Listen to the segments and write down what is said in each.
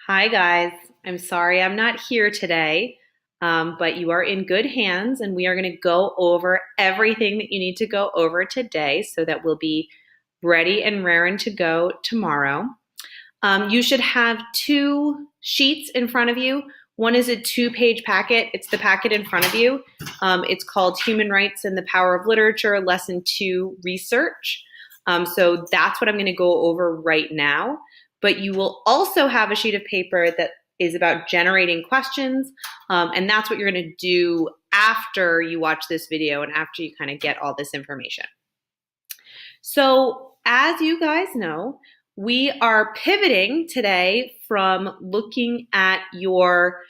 Hi, guys. I'm sorry I'm not here today, but you are in good hands, and we are going to go over everything that you need to go over today so that we'll be ready and raring to go tomorrow. You should have two sheets in front of you. One is a two-page packet. It's the packet in front of you. It's called Human Rights and the Power of Literature, Lesson 2 Research. So that's what I'm going to go over right now. But you will also have a sheet of paper that is about generating questions, and that's what you're going to do after you watch this video and after you kind of get all this information. So as you guys know, we are pivoting today from looking at your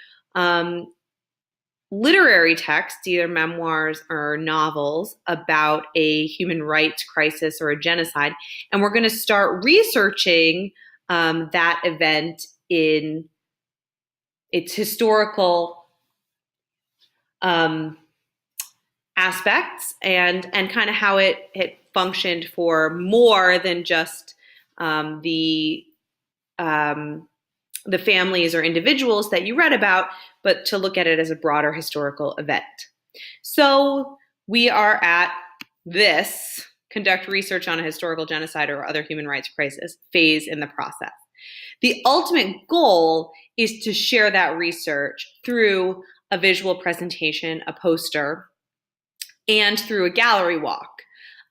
literary texts, either memoirs or novels, about a human rights crisis or a genocide, and we're going to start researching that event in its historical aspects and kind of how it functioned for more than just the families or individuals that you read about, but to look at it as a broader historical event. So we are at this conduct research on a historical genocide or other human rights crisis phase in the process. The ultimate goal is to share that research through a visual presentation, a poster, and through a gallery walk.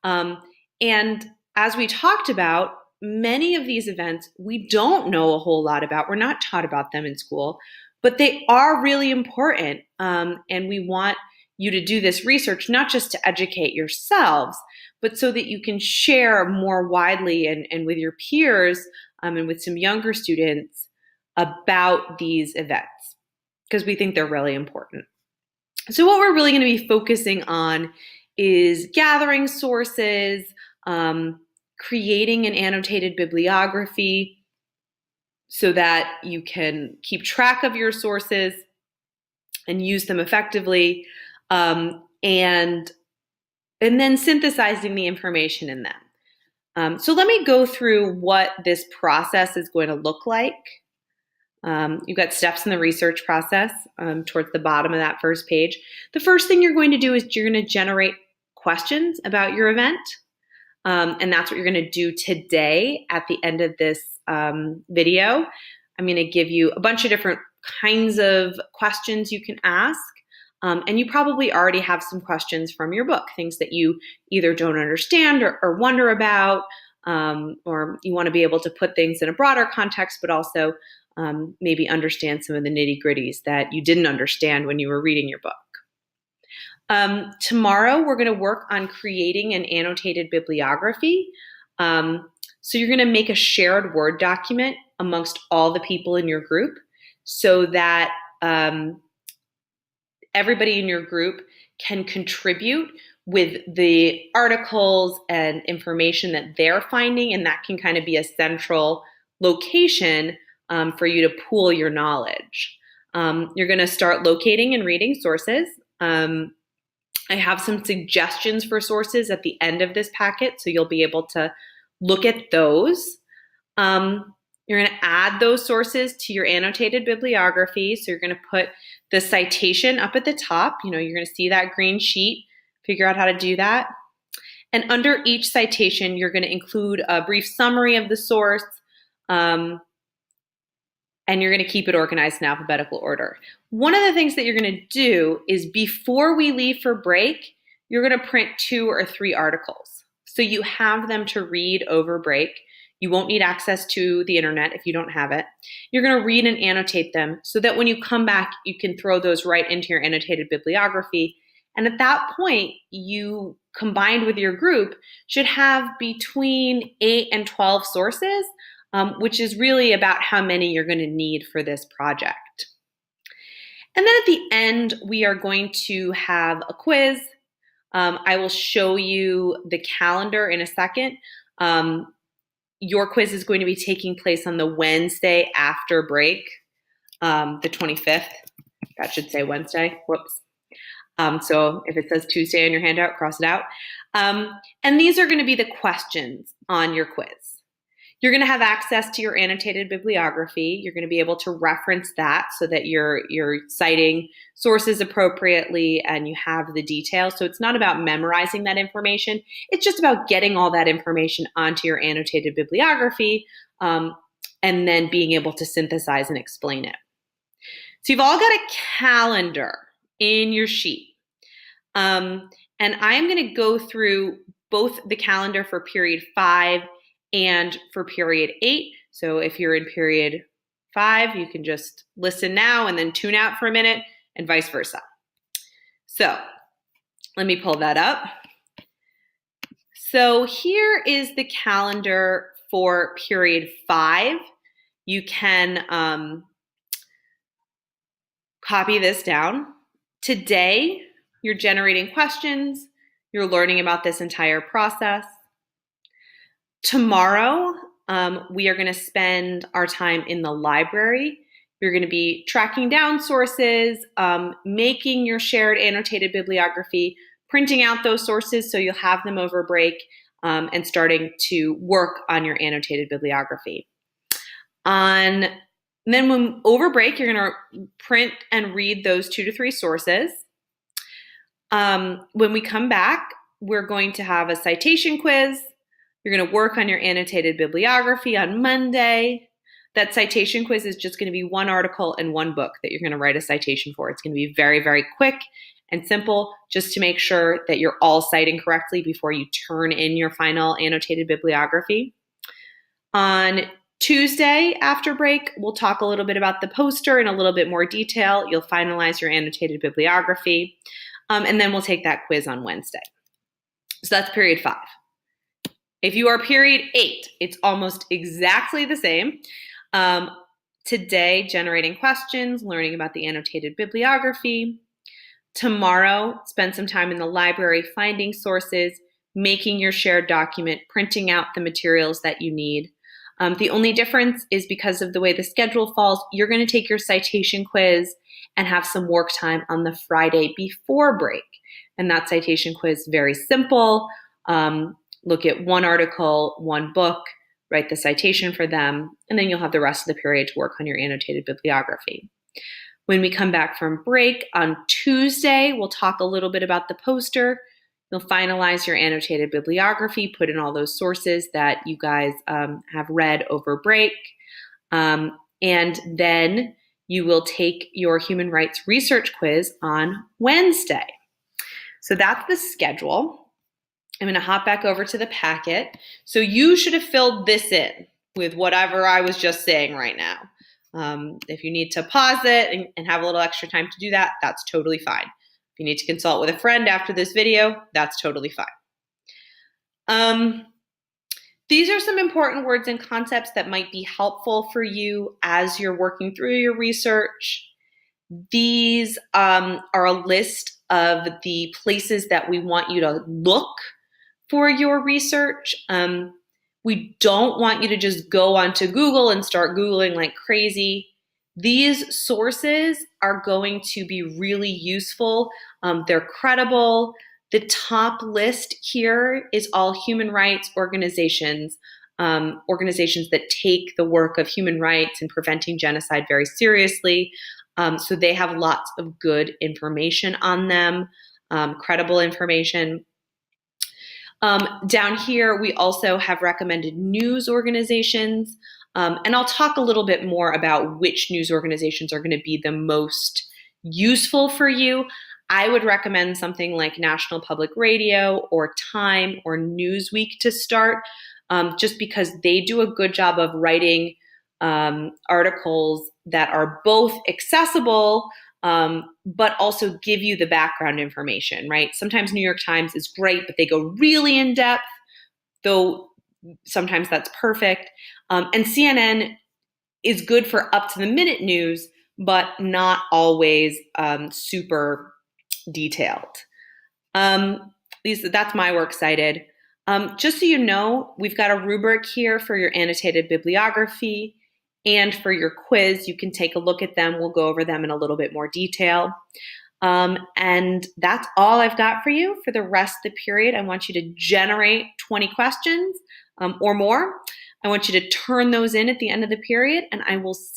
And as we talked about, many of these events we don't know a whole lot about. We're not taught about them in school, but they are really important. And we want you to do this research not just to educate yourselves, but so that you can share more widely and with your peers and with some younger students about these events, because we think they're really important. So what we're really going to be focusing on is gathering sources, creating an annotated bibliography so that you can keep track of your sources and use them effectively, and then synthesizing the information in them. So let me go through what this process is going to look like. You've got steps in the research process towards the bottom of that first page. The first thing you're going to do is you're going to generate questions about your event. And that's what you're going to do today at the end of this video. I'm going to give you a bunch of different kinds of questions you can ask. And you probably already have some questions from your book, things that you either don't understand or wonder about, or you want to be able to put things in a broader context, but also maybe understand some of the nitty-gritties that you didn't understand when you were reading your book. Tomorrow, we're going to work on creating an annotated bibliography. So you're going to make a shared Word document amongst all the people in your group so that everybody in your group can contribute with the articles and information that they're finding, and that can kind of be a central location for you to pool your knowledge. You're going to start locating and reading sources. I have some suggestions for sources at the end of this packet, so you'll be able to look at those. You're going to add those sources to your annotated bibliography. So you're going to put the citation up at the top. You're going to see that green sheet, figure out how to do that. And under each citation, you're going to include a brief summary of the source, and you're going to keep it organized in alphabetical order. One of the things that you're going to do is before we leave for break, you're going to print 2 or 3 articles. So you have them to read over break. You won't need access to the internet if you don't have it. You're going to read and annotate them so that when you come back, you can throw those right into your annotated bibliography. And at that point, you, combined with your group, should have between 8 and 12 sources, which is really about how many you're going to need for this project. And then at the end, we are going to have a quiz. I will show you the calendar in a second. Your quiz is going to be taking place on the Wednesday after break, the 25th. That should say Wednesday. Whoops. So if it says Tuesday on your handout, cross it out. And these are going to be the questions on your quiz. You're going to have access to your annotated bibliography. You're going to be able to reference that so that you're citing sources appropriately and you have the details. So it's not about memorizing that information. It's just about getting all that information onto your annotated bibliography and then being able to synthesize and explain it. So you've all got a calendar in your sheet. And I'm going to go through both the calendar for period 5 and for period 8. So if you're in period 5, you can just listen now and then tune out for a minute, and vice versa. So let me pull that up. So here is the calendar for period 5. You can copy this down. Today, you're generating questions. You're learning about this entire process. Tomorrow, we are going to spend our time in the library. You're going to be tracking down sources, making your shared annotated bibliography, printing out those sources so you'll have them over break, and starting to work on your annotated bibliography. And then when over break, you're going to print and read those 2 to 3 sources. When we come back, we're going to have a citation quiz. You're going to work on your annotated bibliography on Monday. That citation quiz is just going to be 1 article and 1 book that you're going to write a citation for. It's going to be very, very quick and simple, just to make sure that you're all citing correctly before you turn in your final annotated bibliography. On Tuesday after break, we'll talk a little bit about the poster in a little bit more detail. You'll finalize your annotated bibliography, and then we'll take that quiz on Wednesday. So that's period 5. If you are period 8, it's almost exactly the same. Today, generating questions, learning about the annotated bibliography. Tomorrow, spend some time in the library finding sources, making your shared document, printing out the materials that you need. The only difference is because of the way the schedule falls, you're going to take your citation quiz and have some work time on the Friday before break. And that citation quiz is very simple. Look at 1 article, 1 book, write the citation for them, and then you'll have the rest of the period to work on your annotated bibliography. When we come back from break on Tuesday, we'll talk a little bit about the poster. You'll finalize your annotated bibliography, put in all those sources that you guys have read over break, and then you will take your human rights research quiz on Wednesday. So that's the schedule. I'm going to hop back over to the packet. So you should have filled this in with whatever I was just saying right now. If you need to pause it and have a little extra time to do that, that's totally fine. If you need to consult with a friend after this video, that's totally fine. These are some important words and concepts that might be helpful for you as you're working through your research. These are a list of the places that we want you to look for your research. We don't want you to just go onto Google and start Googling like crazy. These sources are going to be really useful. They're credible. The top list here is all human rights organizations, organizations that take the work of human rights and preventing genocide very seriously. So they have lots of good information on them, credible information. Down here, we also have recommended news organizations, and I'll talk a little bit more about which news organizations are going to be the most useful for you. I would recommend something like National Public Radio or Time or Newsweek to start, just because they do a good job of writing articles that are both accessible, but also give you the background information, right? Sometimes New York Times is great, but they go really in depth, though sometimes that's perfect. And CNN is good for up to the minute news, but not always super detailed. That's my works cited. Just so you know, we've got a rubric here for your annotated bibliography and for your quiz. You can take a look at them. We'll go over them in a little bit more detail. And that's all I've got for you for the rest of the period. I want you to generate 20 questions or more. I want you to turn those in at the end of the period, and I will see